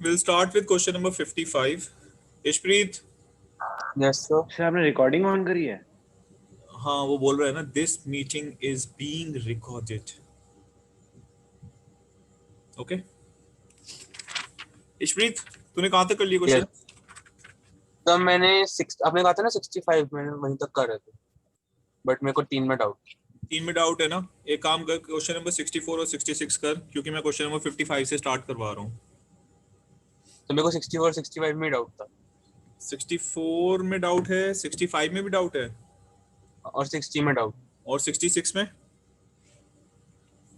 We'll start with question number 55. Ishpreet. Yes sir. Sir आपने recording on करी है? हाँ वो बोल रहा है ना, this meeting is being recorded. Okay. Ishpreet तूने कहाँ तक कर लिया क्वेश्चन? तो मैंने आपने कहा था ना 65 मैंने वहीं तक कर रहे थे, बट मेरे को 3 में डाउट। 3 में डाउट है ना? एक काम कर, क्वेश्चन नंबर 64 और 66 कर, क्योंकि मैं क्वेश्चन नंबर 55 से स्टार्ट करवा रहा हूँ। तो मेरे को 64 और 65 में डाउट था। 64 में डाउट है, 65 में भी डाउट है, और 60 में डाउट। और 66 में?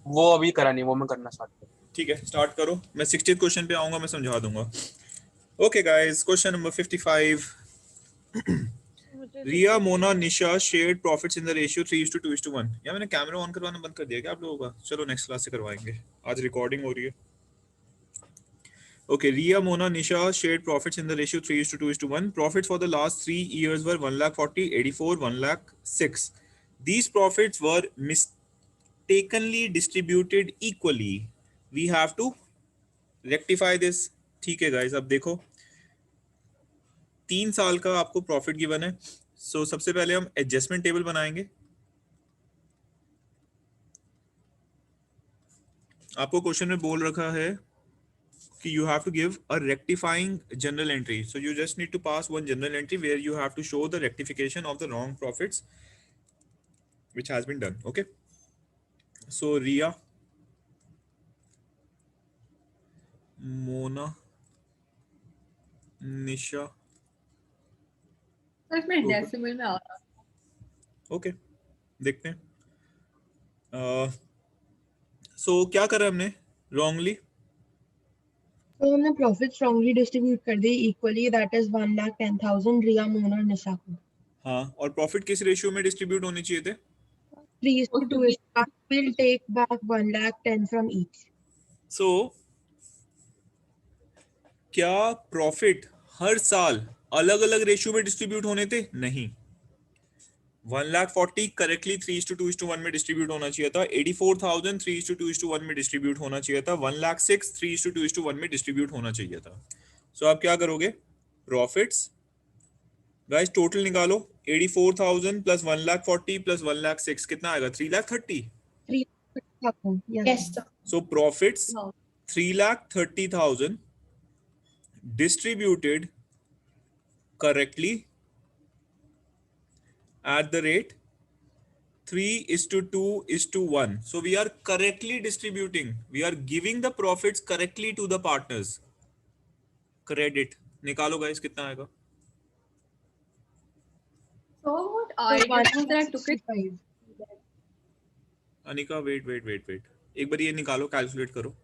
वो अभी करा नहीं, वो मैं करना स्टार्ट कर। ठीक है, स्टार्ट करो। मैं 60th क्वेश्चन पे आऊंगा, मैं समझा दूंगा। Okay guys, question number 55. Riya, Mona, Nisha shared profits in the ratio 3:2:1. या मैंने कैमरा ऑन करवाना बंद कर दिया क्या आप लोगों का? चलो नेक्स्ट क्लास से करवाएंगे, आज रिकॉर्डिंग हो रही है। Okay, Ria, Mona, Nisha shared profits in the ratio 3:2:1. Profits for the last 3 years were 1,40,000, 84, 1,06,000. These profits were mistakenly distributed equally. We have to rectify this. ठीक है guys, अब देखो 3 साल का आपको प्रॉफिट गिवन है। सो सबसे पहले हम एडजस्टमेंट टेबल बनाएंगे। आपको क्वेश्चन में बोल रखा है you have to give a rectifying journal entry, so you just need to pass one journal entry where you have to show the rectification of the wrong profits which has been done. Okay, so Ria, Mona, Nisha, इसमें decimal में आ रहा है। Okay देखते हैं। सो क्या करा हमने wrongly? तो हमने प्रॉफिट्स रॉन्गली डिस्ट्रीब्यूट कर दी इक्वली, दैट इज 1,10,000 रिया, मोना, निशा को। हाँ, और प्रॉफिट किस रेशियो में डिस्ट्रीब्यूट होने चाहिए थे? 3:2. We'll take back 1,10,000 from each. सो क्या प्रॉफिट हर साल अलग अलग रेशियो में डिस्ट्रीब्यूट होने थे? नहीं। 1,40,000 करेक्टली 3:2:1 में डिस्ट्रीब्यूट होना चाहिए था। 84,000 3:2:1 में डिस्ट्रीब्यूट होना चाहिए था। 1,06,000 3:2:1 में डिस्ट्रीब्यूट होना चाहिए था। सो आप क्या करोगे? प्रॉफिट्स गाइस टोटल निकालो। 84,000 प्लस 1,40,000 प्लस 1,06,000 कितना आएगा? 3,30,000। 3,30,000. Yes, sir. So profits No. 3,30,000 distributed correctly at the rate 3:2:1. So we are correctly distributing. We are giving the profits correctly to the partners. Credit निकालो guys, कितना आएगा? So what I did was that I took it. 165. Anika wait एक बार ये निकालो, calculate करो।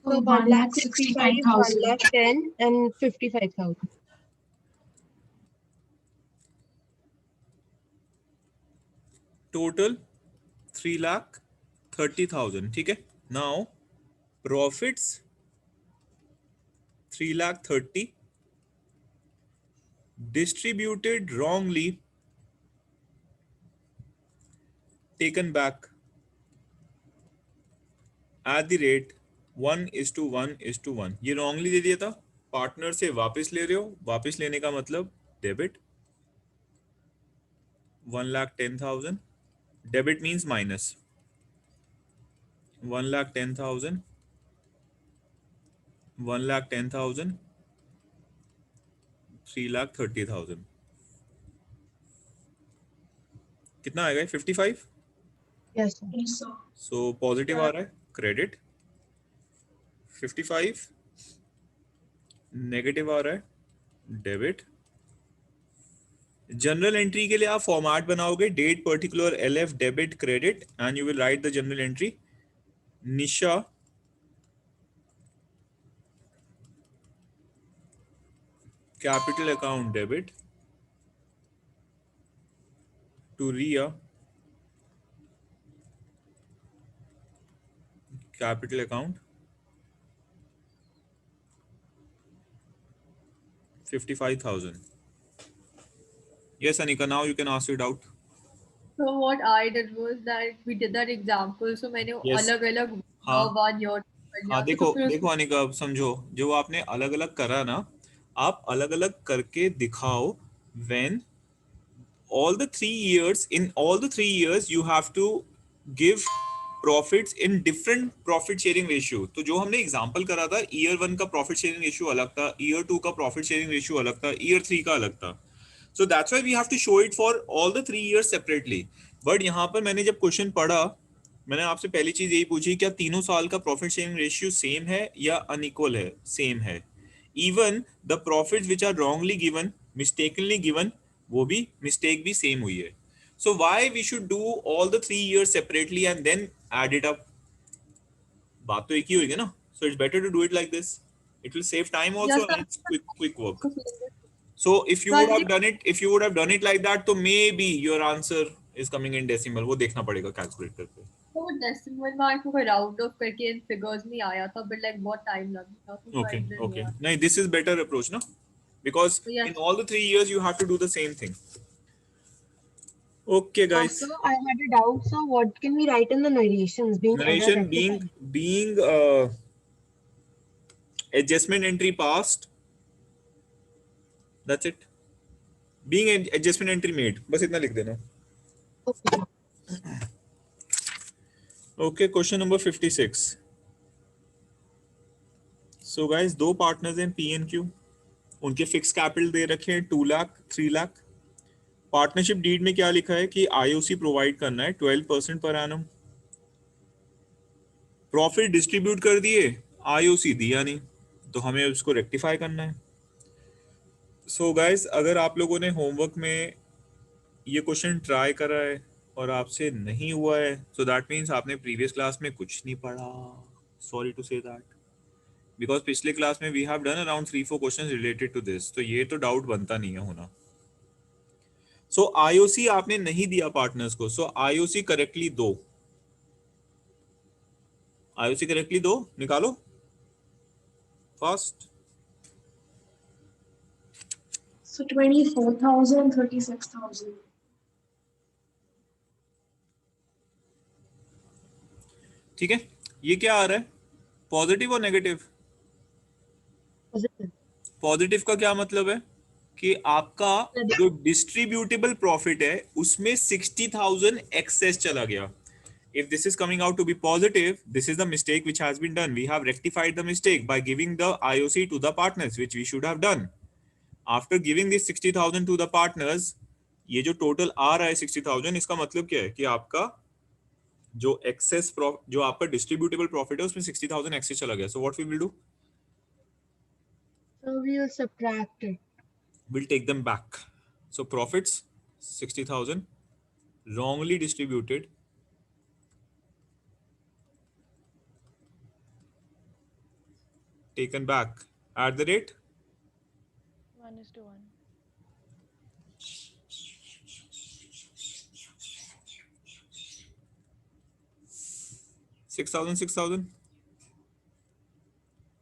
So 1,65,000, 1,10,000 and 55,000. Total 3,30,000। ठीक है, now profits 3,30,000 distributed wrongly, taken back at the rate 1:1:1. ये wrongly दे दिया था, पार्टनर से वापस ले रहे हो। वापस लेने का मतलब डेबिट 1,10,000, डेबिट मींस माइनस 1,10,000, 1,10,000, 3,30,000 कितना आएगा? 55। Yes, sir. सो पॉजिटिव आ रहा है, क्रेडिट। 55 नेगेटिव आ रहा है, डेबिट। जनरल एंट्री के लिए आप फॉर्मेट बनाओगे, date particular LF debit credit, and you will write the journal entry. Nisha capital account debit to Riya capital account 55,000. Yes, Anika, now you can ask your doubt. So what I did was that we did that example. So मैंने Yes. अलग-अलग हाँ. 1 year बढ़िया। हाँ तो देखो फिर देखो अनिका, अब समझो जो आपने अलग अलग करा ना, आप अलग अलग करके दिखाओ। When all the 3 years you have to give profits in different profit sharing ratio. तो जो हमने एग्जांपल करा था, ईयर 1 का प्रॉफिट शेयरिंग रेशियो अलग था, ईयर 2 का प्रॉफिट शेयरिंग रेशियो अलग था, ईयर 3 का अलग था. So that's why we have to show it for all the 3 years separately. But यहाँ पर मैंने जब क्वेश्चन पढ़ा, मैंने आपसे पहली चीज यही पूछी, क्या तीनों साल का प्रॉफिट शेयरिंग रेशियो सेम है या अनइक्वल है? सेम है. Even the profits which are wrongly given, mistakenly given, वो भी मिस्टेक भी सेम हुई है. So why we should do all the 3 years separately and then add it up? बात तो एक ही होगी ना. So it's better to do it like this. It will save time या also and sir it's quick work. को feeling So if you तो would I have think done it, if you would have done it like that, तो maybe your answer is coming in decimal. वो देखना पड़ेगा calculator पे. तो decimal में आई को राउंड ऑफ करके इन फिगर्स में आया था, बट लाइक बहुत टाइम लग गया तो आई Okay, डिडंट okay. नो. नहीं, this is better approach, no? Because तो in yes. all the 3 years you have to do the same thing. Okay, guys. So I had a doubt. So what can we write in the narrations being error Narration rectified? being adjustment entry passed. That's it. Being an adjustment entry made. बस इतना लिख देना. Okay. Okay, question number 56. So guys, दो partners हैं P and Q. उनके fix capital दे रखे हैं 2 lakh 3 lakh. Partnership deed में क्या लिखा है कि आईओसी प्रोवाइड करना है 12% पर एनम. प्रॉफिट डिस्ट्रीब्यूट कर दिए, आईओसी दिया नहीं, तो हमें उसको रेक्टिफाई करना है. सो गाइस, अगर आप लोगों ने होमवर्क में ये क्वेश्चन ट्राई करा है और आपसे नहीं हुआ है, सो दैट मीन्स आपने प्रीवियस क्लास में कुछ नहीं पढ़ा. Sorry to say that, because पिछले क्लास में we have done around 3-4 questions related to this, तो ये तो डाउट बनता नहीं है होना. सो आईओसी आपने नहीं दिया पार्टनर्स को, सो आईओसी करेक्टली दो. आईओसी करेक्टली दो, निकालो फास्ट. So 24,000, 36,000. ठीक है, ये क्या आ रहा है, पॉजिटिव और नेगेटिव? Positive. पॉजिटिव का क्या मतलब है कि आपका जो डिस्ट्रीब्यूटेबल प्रॉफिट है उसमें 60,000 एक्सेस चला गया. If this is coming out to be positive, this is the mistake which has been done. We have rectified the mistake by giving the IOC to the partners, which we should have done. After giving this 60,000 to the partners, ये जो total आ रहा है 60,000, इसका मतलब क्या है कि आपका जो एक्सेस जो आपका डिस्ट्रीब्यूटेबल प्रॉफिट है उसमें 60,000 एक्सेस चला गया. So what we will do, So we will subtract it. we'll take them back. So profits 60,000 wrongly distributed, taken back at the rate 1:1. 6,000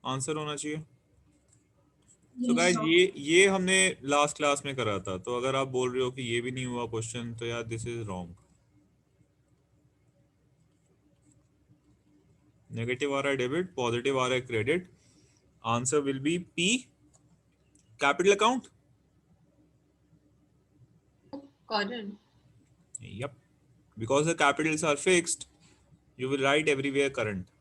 answer होना चाहिए. तो Yes, गाइस sir. ये हमने लास्ट क्लास में करा था, तो अगर आप बोल रहे हो कि ये भी नहीं हुआ क्वेश्चन, तो यार दिस इज रॉन्ग. नेगेटिव आ रहा है डेबिट, पॉजिटिव आ रहा है credit. Answer will be P, capital account. Current. Yep, because the capitals are fixed, you will write everywhere current.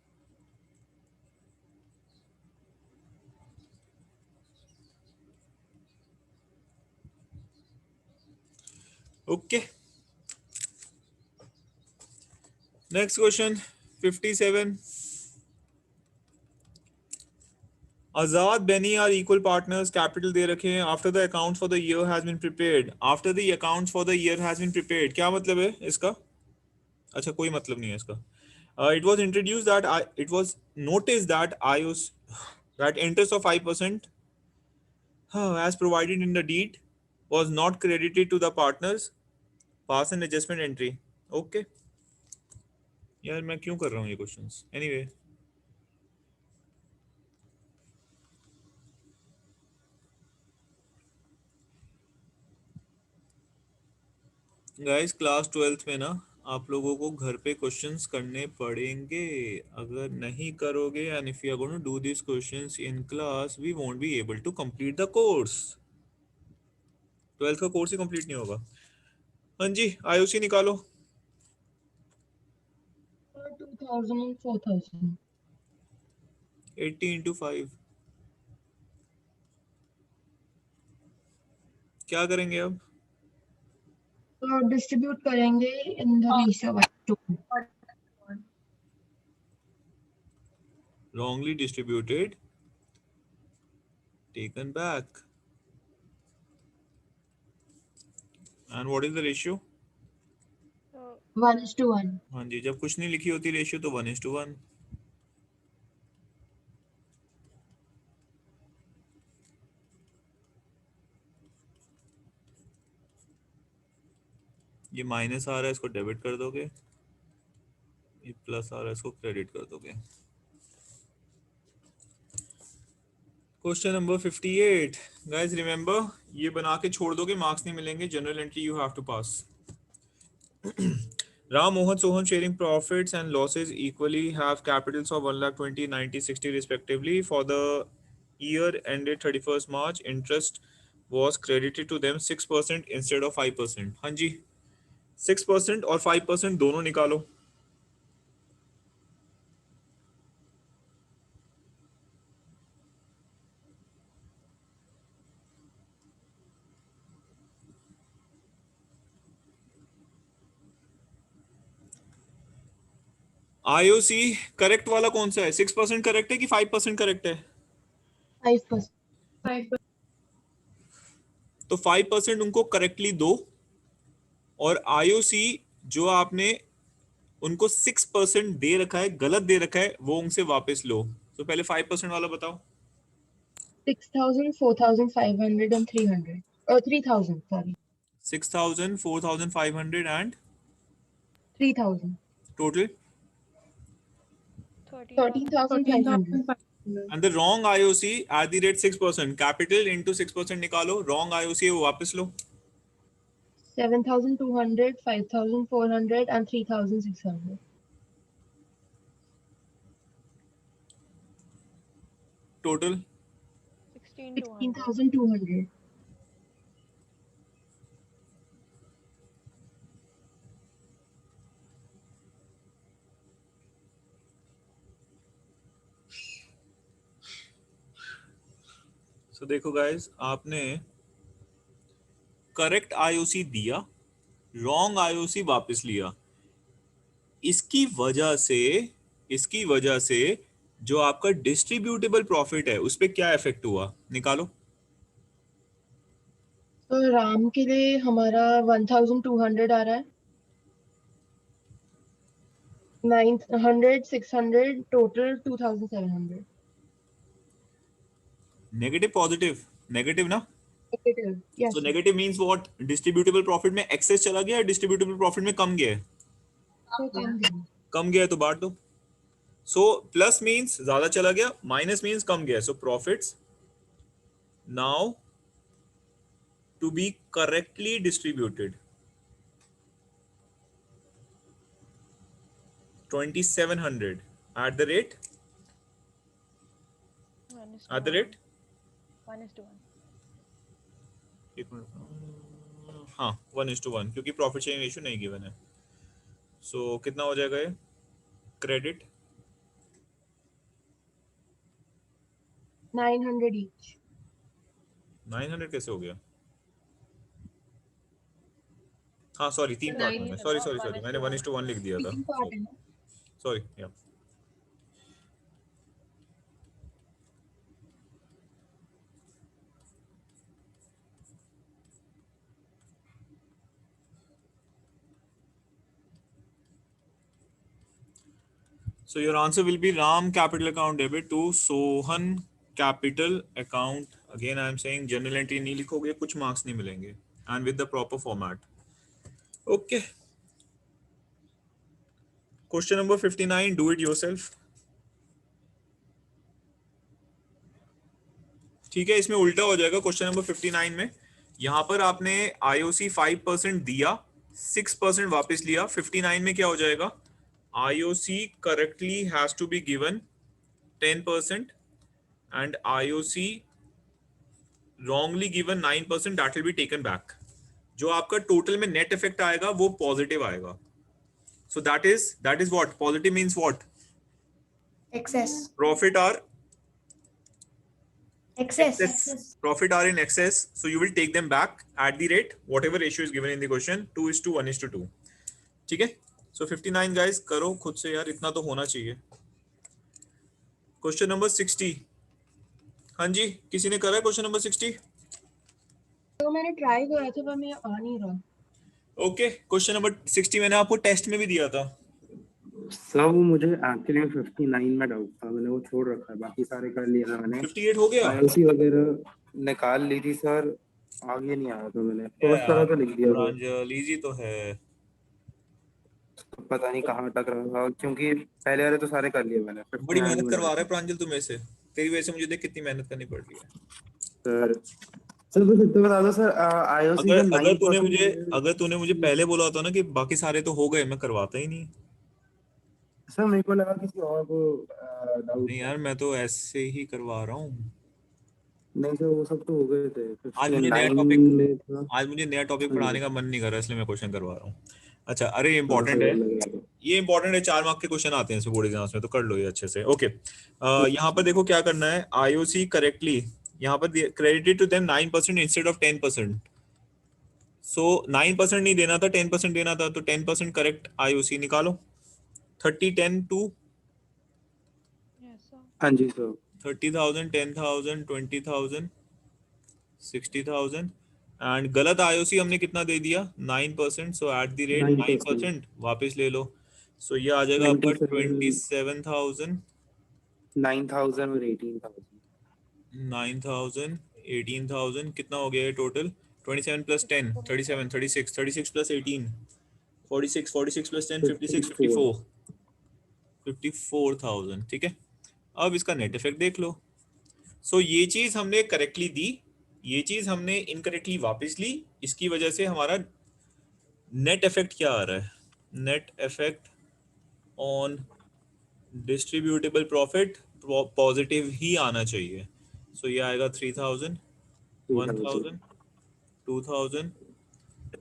Okay, next question 57. Azad, Benny are equal partners, capital दे रखे हैं. After the accounts for the year has been prepared, after the accounts for the year has been prepared, क्या मतलब है इसका? अच्छा, कोई मतलब नहीं है इसका. It was introduced that it was noticed that IOS that interest of 5% as provided in the deed was not credited to the partners. Pass an adjustment entry. Okay. यार मैं क्यों कर रहा हूँ ये questions? Anyway. Guys class 12th में ना आप लोगों को घर पे क्वेश्चंस करने पड़ेंगे, अगर नहीं करोगे and if you are going to do this questions in class we won't be able to complete the course. 12th का कोर्स ही कंप्लीट नहीं होगा। हाँ जी, आईओसी निकालो। 2000 and 4000. 80 into 5 क्या करेंगे अब? तो डिस्ट्रीब्यूट करेंगे इन the ratio of 2. Wrongly distributed, taken back. And what is the ratio? 1:1. हाँ जी, जब कुछ नहीं लिखी होती रेशियो तो 1:1। ये माइनस आ रहा है, इसको डेबिट कर दोगे, ये प्लस आ रहा है, इसको क्रेडिट कर दोगे। क्वेश्चन नंबर 58 गाइस, रिमेंबर ये बना के छोड़ दोगे, मार्क्स नहीं मिलेंगे। Journal entry you have to pass. Ram, Mohan, Sohan sharing profits and losses equally have capitals of 1,20,000, 90, 60 respectively. For the year ended 31st March, interest was credited to them 6% instead of 5%. हाँ जी, 6% और 5% दोनों निकालो। IOC correct वाला कौन सा है? 6% correct है कि 5% करेक्ट है? 5%. 5%. तो 5% उनको करेक्टली दो, और आईओसी जो आपने उनको 6% दे रखा है, गलत दे रखा है, वो उनसे वापस लो। तो पहले 5% वाला बताओ। 6,000, 4,500 and 300. 3,000, sorry. 6,000, 4,500 and 3,000. total, 13,500. 13,500. and the wrong IOC at the rate 6%, capital into 6% निकालो, wrong IOC है वो वापस लो। 7,200, 5,400 and 3,600. total 16,200. so देखो गाइस, आपने करेक्ट आईओसी दिया, रॉन्ग आईओसी वापस लिया। इसकी वजह से जो आपका डिस्ट्रीब्यूटेबल प्रॉफिट है उस पे क्या इफेक्ट हुआ, निकालो। तो राम के लिए हमारा 1,200 आ रहा है. 900, 600, टोटल 2,700. Negative positive? नेगेटिव ना? Negative. Yes. So negative means what? Distributable profit में एक्सेस चला गया, डिस्ट्रीब्यूटेबल प्रॉफिट में कम गया है। So कम गया. कम गया है तो बांट दो। सो प्लस मींस ज्यादा चला गया, माइनस मींस कम गया। So profits now to be correctly distributed 2,700 at the rate 1:1. एक मिनट, हाँ 1:1, क्योंकि प्रॉफिट शेयरिंग रेशियो नहीं गिवन है। सो कितना हो जाएगा ये? Credit 900 each. 900 कैसे हो गया? हाँ सॉरी, 3 पार्ट में, सॉरी मैंने 1:1 लिख दिया था, Second part है ना? सॉरी। या so your answer will be Ram capital account debit to Sohan capital account. Again I am saying general entry नहीं लिखोगे कुछ मार्क्स नहीं मिलेंगे, and with the proper format. Okay, question number 59, do it yourself. ठीक है, इसमें उल्टा हो जाएगा। क्वेश्चन नंबर 59 में यहाँ पर आपने आईओसी 5% दिया 6% वापस लिया, 59 में क्या हो जाएगा, IOC correctly has to be given 10% and IOC wrongly given 9%, that will be taken back. जो आपका टोटल में नेट इफेक्ट आएगा वो पॉजिटिव आएगा. So that is what positive means, what Excess. profit are Excess. profit are in excess, so you will take them back at the rate whatever ratio is given in the question, 2:1:2. ठीक है. So 59 guys करो खुद से यार, इतना तो होना चाहिए. Question number 60. हाँ जी, किसी ने करा है क्वेश्चन नंबर 60? तो मैंने ट्राई किया था पर मैं आ नहीं रहा. ओके, क्वेश्चन नंबर 60 मैंने आपको टेस्ट में भी दिया था. सर वो मुझे एक्चुअली 59 में डाउट था, मैंने वो छोड़ रखा है, बाकी सारे कर लिए था मैंने. 58 हो गया. आईओसी वगैरह निकाल ली थी सर, आगे नहीं आया तो मैंने फर्स्ट तरह तो लिख दिया सर. प्रांजल इजी तो है. पता नहीं कहाँ अटक रहा था, क्योंकि पहले वाले तो सारे कर लिए मैंने. बड़ी मेहनत करवा रहा है प्रांजल तुम्हें से, तेरी वजह से मुझे देख कितनी मेहनत करनी पड़ रही है. सर बस इतना बता दो सर, आईओसी अगर तूने मुझे पहले बोला होता ना कि बाकी सारे तो हो गए, मैं करवाता ही नहीं. सर मेरे को लगा किसी और को डाउट. नहीं यार, मैं तो ऐसे ही करवा रहा हूँ. नहीं सर वो सब तो हो गए थे. आज मुझे नया टॉपिक पढ़ाने का मन नहीं कर रहा, इसलिए मैं क्वेश्चन करवा रहा हूँ. अच्छा, अरे ये इंपॉर्टेंट है, ये इंपॉर्टेंट है. 4 मार्क के क्वेश्चन आते हैं इसमें बोर्ड एग्जाम्स में, तो कर लो ये अच्छे से. ओके, यहाँ पर देखो क्या करना है. IOC करेक्टली यहाँ पर credited to them 9% instead of 10%. So 9% नहीं देना था, 10% देना था, तो 10% करेक्ट IOC निकालो. 30, 10, 2. हाँ जी सर. 30,000, 10,000, 20,000, 60,000 एंड गलत IOC हमने कितना दे दिया, 9%. सो एट द रेट 9% वापस ले लो. सो ये आ जाएगा आपका 27,000, 9,000 और 18,000. 9,000, 18,000, कितना हो गया ये टोटल? 27 plus 10, 37, 36, 36 plus 18, 46, 46 plus 10, 56, 54, 54,000. ठीक है. अब इसका नेट इफेक्ट देख लो. सो ये चीज हमने करेक्टली दी, ये चीज हमने इनकरेक्टली वापस ली. इसकी वजह से हमारा नेट इफेक्ट क्या आ रहा है? Net effect on distributable profit positive ही आना चाहिए. सो ये आएगा 3,000, 1,000, 2,000,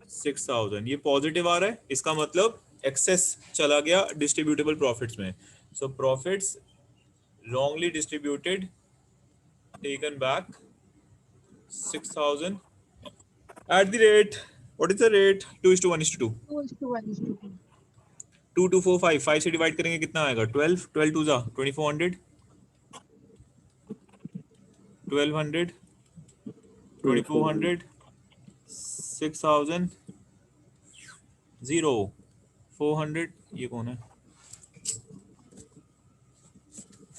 6,000. ये पॉजिटिव आ रहा है, इसका मतलब एक्सेस चला गया डिस्ट्रीब्यूटेबल प्रॉफिट्स में. सो profits wrongly distributed taken back 6,000 at the rate, what is the rate? 2:1:2. 2:1:2. 2245, 5 से डिवाइड करेंगे कितना आएगा? 12, 12 2 जा 2400, 1200, 2400, 6,000, 0, 400. ये कौन है?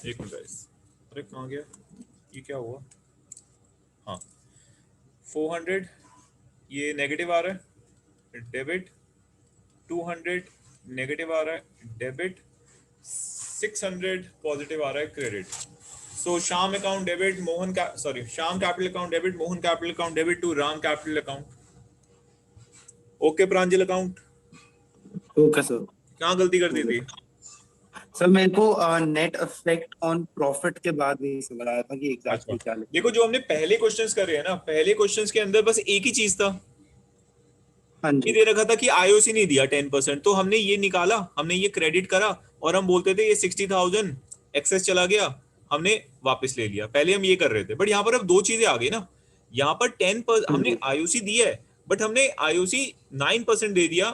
एक मिनट गाइस, अरे कहाँ गया ये, क्या हुआ? हाँ, 400 ये नेगेटिव आ रहा है, डेबिट. 200 नेगेटिव आ रहा है, डेबिट. 600 पॉजिटिव आ रहा है, credit. So Shyam account debit, Shyam capital account debit, Mohan capital account debit to Ram capital account. Okay Pranjal account. Okay sir. कहाँ गलती कर दी थी? सर मेरे को नेट इफेक्ट ऑन प्रॉफिट के बाद नहीं समझ आया था कि एग्जैक्टली क्या लिखा. देखो, जो हमने पहले क्वेश्चंस करे हैं ना, पहले क्वेश्चंस के अंदर बस एक ही चीज था. हाँ ये जी. दे रखा था कि IOC नहीं दिया 10%, तो हमने ये निकाला, हमने ये क्रेडिट करा और हम बोलते थे ये 60,000 एक्सेस चला गया, हमने वापस ले लिया. पहले हम ये कर रहे थे, बट यहाँ पर अब दो चीजें आ गई ना. यहाँ पर 10% हमने IOC दिया है, बट हमने IOC 9% दे दिया,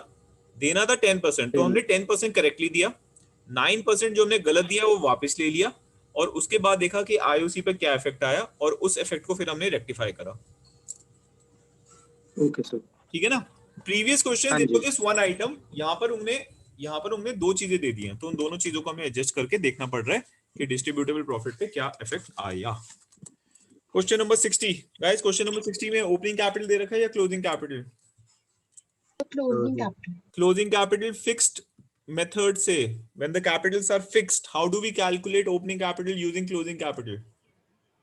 देना था 10%, तो हमने 10% करेक्टली दिया. 9% जो हमने गलत दिया वो वापस ले लिया, और उसके बाद देखा कि IOC पे क्या इफेक्ट आया, और उस इफेक्ट को फिर हमने रेक्टिफाई करा. Okay sir. ठीक है ना. प्रीवियस क्वेश्चन देखो, दिस वन आइटम, यहाँ पर उन्होंने दो चीजें दे दी हैं, तो उन दोनों चीजों को हमें एडजस्ट करके देखना पड़ रहा है कि डिस्ट्रीब्यूटेबल प्रॉफिट पे क्या इफेक्ट आया. Question number 60 guys, question number 60 में ओपनिंग कैपिटल दे रखा है या closing capital? Closing capital. Closing capital fixed method से, when the capitals are fixed, how do we calculate opening capital using closing capital?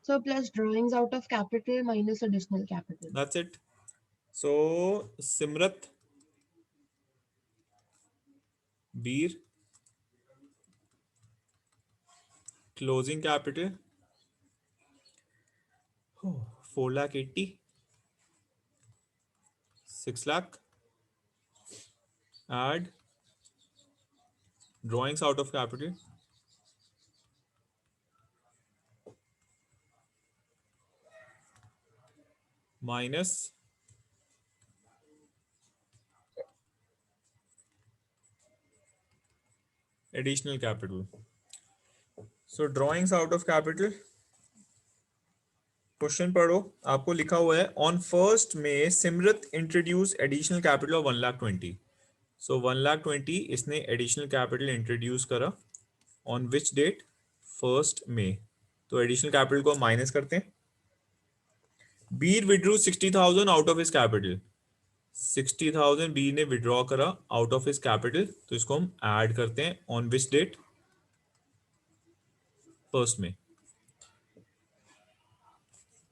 So plus drawings out of capital minus additional capital. That's it. So Simrat, Bir closing capital 4,80,000, 6 lakh, add drawings out of capital minus additional capital. So drawings out of capital, question पढ़ो, आपको लिखा हुआ है on 1st में Simrat introduce additional capital of 1,20,000. So 1,20,000 इसने additional capital introduce करा on which date? 1st में. तो एडिशनल कैपिटल को माइनस करते हैं. Bir withdrew 60,000 out of his capital. 60,000 Bir ने विड्रॉ करा आउट ऑफ हिज कैपिटल, तो इसको हम ऐड करते हैं ऑन विच डेट? 1st में.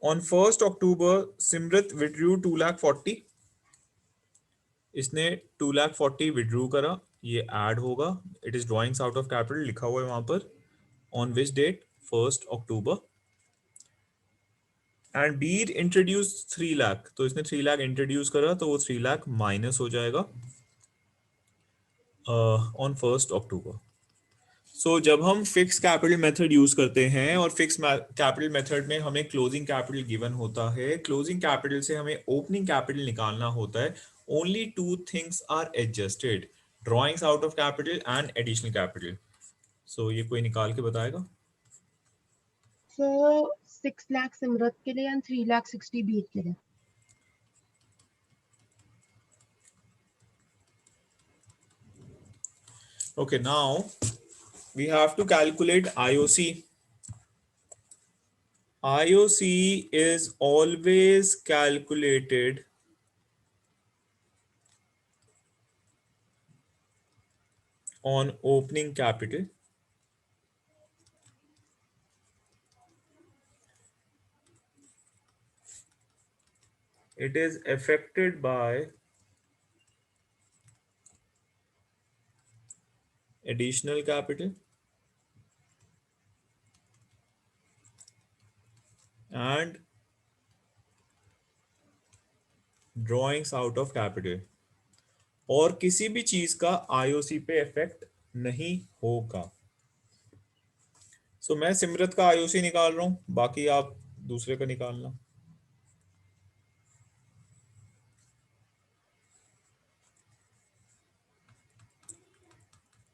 On 1st October, Simrat withdrew 2,40,000. इसने 2,40,000 withdrew करा, ये ऐड होगा. It is drawings out of capital लिखा हुआ है वहां पर. On which date? 1st October. And Beer introduced 3 lakh. तो इसने 3 lakh introduce करा, तो वो 3 lakh माइनस हो जाएगा on 1st October. सो जब हम फिक्स कैपिटल मेथड यूज करते हैं और फिक्स कैपिटल मेथड में हमें क्लोजिंग कैपिटल गिवन होता है, क्लोजिंग कैपिटल से हमें ओपनिंग कैपिटल निकालना होता है. Only 2 things are adjusted, drawings out of capital and additional capital. So ये कोई निकाल के बताएगा? So 6 lakh सिमरत के लिए and 3,60,000 बीर के लिए. Okay, now we have to calculate IOC. IOC is always calculated on opening capital it is affected by additional capital and drawings out of capital. और किसी भी चीज का आईओसी पे इफेक्ट नहीं होगा. सो मैं सिमरत का आईओसी निकाल रहा हूं, बाकी आप दूसरे का निकालना.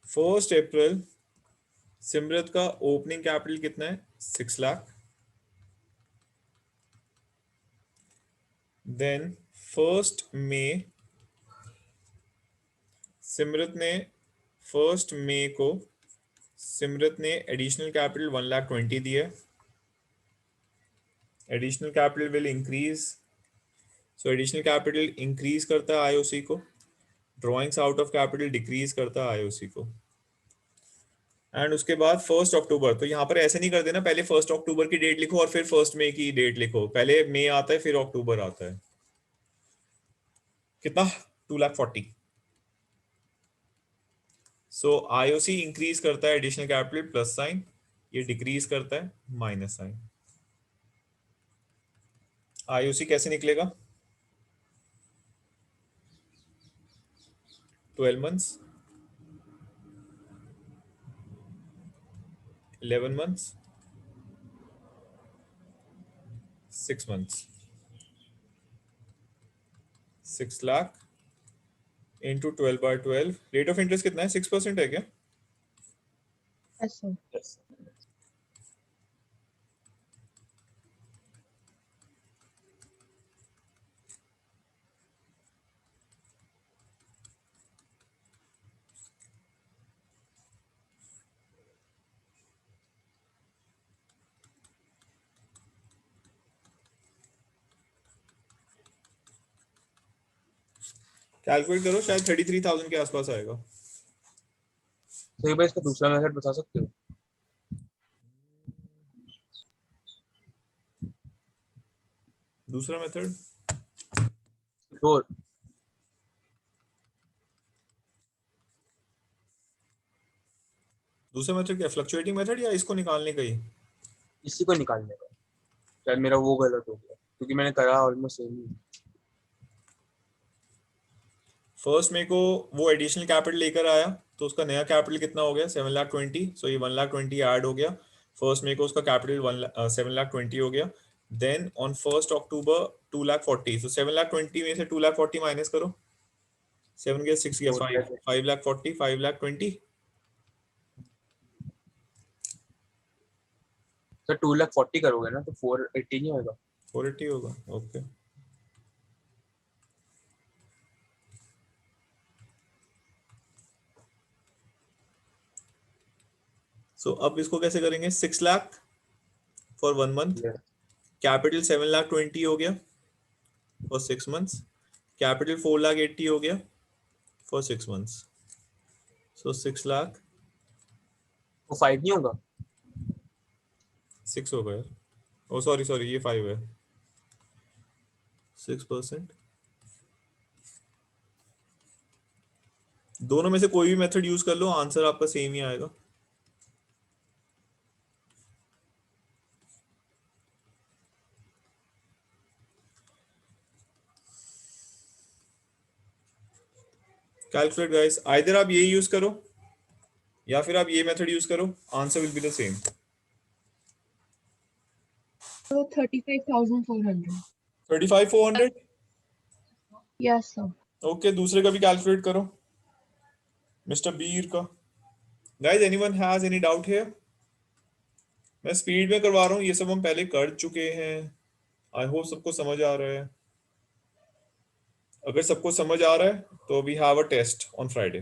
फर्स्ट अप्रैल सिमरत का ओपनिंग कैपिटल कितना है? 6 लाख. देन 1st मई सिमरत ने 1st मई को सिमरत ने एडिशनल कैपिटल 1,20,000 दिया. Additional capital will increase, so additional capital increase करता है आईओसी को. Drawings out of capital decrease करता है आईओसी को. एंड उसके बाद 1st अक्टूबर, तो यहाँ पर ऐसे नहीं कर देना पहले 1st अक्टूबर की डेट लिखो और फिर 1st मई की डेट लिखो. पहले मई आता है फिर अक्टूबर आता है. कितना? 2,40,000. सो आईओसी इंक्रीज करता है एडिशनल कैपिटल प्लस साइन, ये डिक्रीज करता है माइनस साइन. आईओसी कैसे निकलेगा? 12 months, 11 months, 6 months. 6 lakh into 12/12. Rate of interest कितना है? 6% है क्या? Yes, sir. Yes. कैलकुलेट करो, शायद 33,000 के आसपास आएगा. तो ये भाई इसका दूसरा मेथड बता सकते हो? दूसरा मेथड श्योर. दूसरा मेथड क्या, फ्लक्चुएटिंग मेथड या इसको निकालने का ही? इसी को निकालने का। शायद मेरा वो गलत हो गया क्योंकि मैंने करा ऑलमोस्ट सेम ही। फर्स्ट मेरे को वो एडिशनल कैपिटल लेकर आया तो उसका नया कैपिटल कितना हो गया 7,20,000, सो ये 1,20,000 ऐड हो गया। फर्स्ट मेरे को उसका कैपिटल 7,20,000 हो गया। देन ऑन 1 अक्टूबर 2,40,000, सो 7,20,000 में से 2,40,000 माइनस करो, 7 गया 6 गया 5, 5,40,000 5,20,000। सर 2,40,000 करोगे ना तो 480 नहीं होगा? 480 होगा, ओके। सो अब इसको कैसे करेंगे, 6 लाख फॉर 1 मंथ, कैपिटल 7,20,000 हो गया फॉर 6 मंथ्स, कैपिटल 4,80,000 हो गया फॉर 6 मंथ्स, सो 6 लाख। वो 5 नहीं होगा? 6 होगा यार, ओ सॉरी ये 5 है, 6%। दोनों में से कोई भी मेथड यूज कर लो, आंसर आपका सेम ही आएगा। कैलकुलेट गाइस, आइदर आप ये यूज करो या फिर आप ये मेथड यूज करो, answer will be the same. So 35,400. 35,400, Yes, sir. Okay. दूसरे का भी कैलकुलेट करो, मिस्टर बीर का। Guys anyone has any doubt here? मैं स्पीड में करवा रहा हूँ, ये सब हम पहले कर चुके हैं। आई होप सबको समझ आ रहा है। अगर सबको समझ आ रहा है तो we have a test on Friday.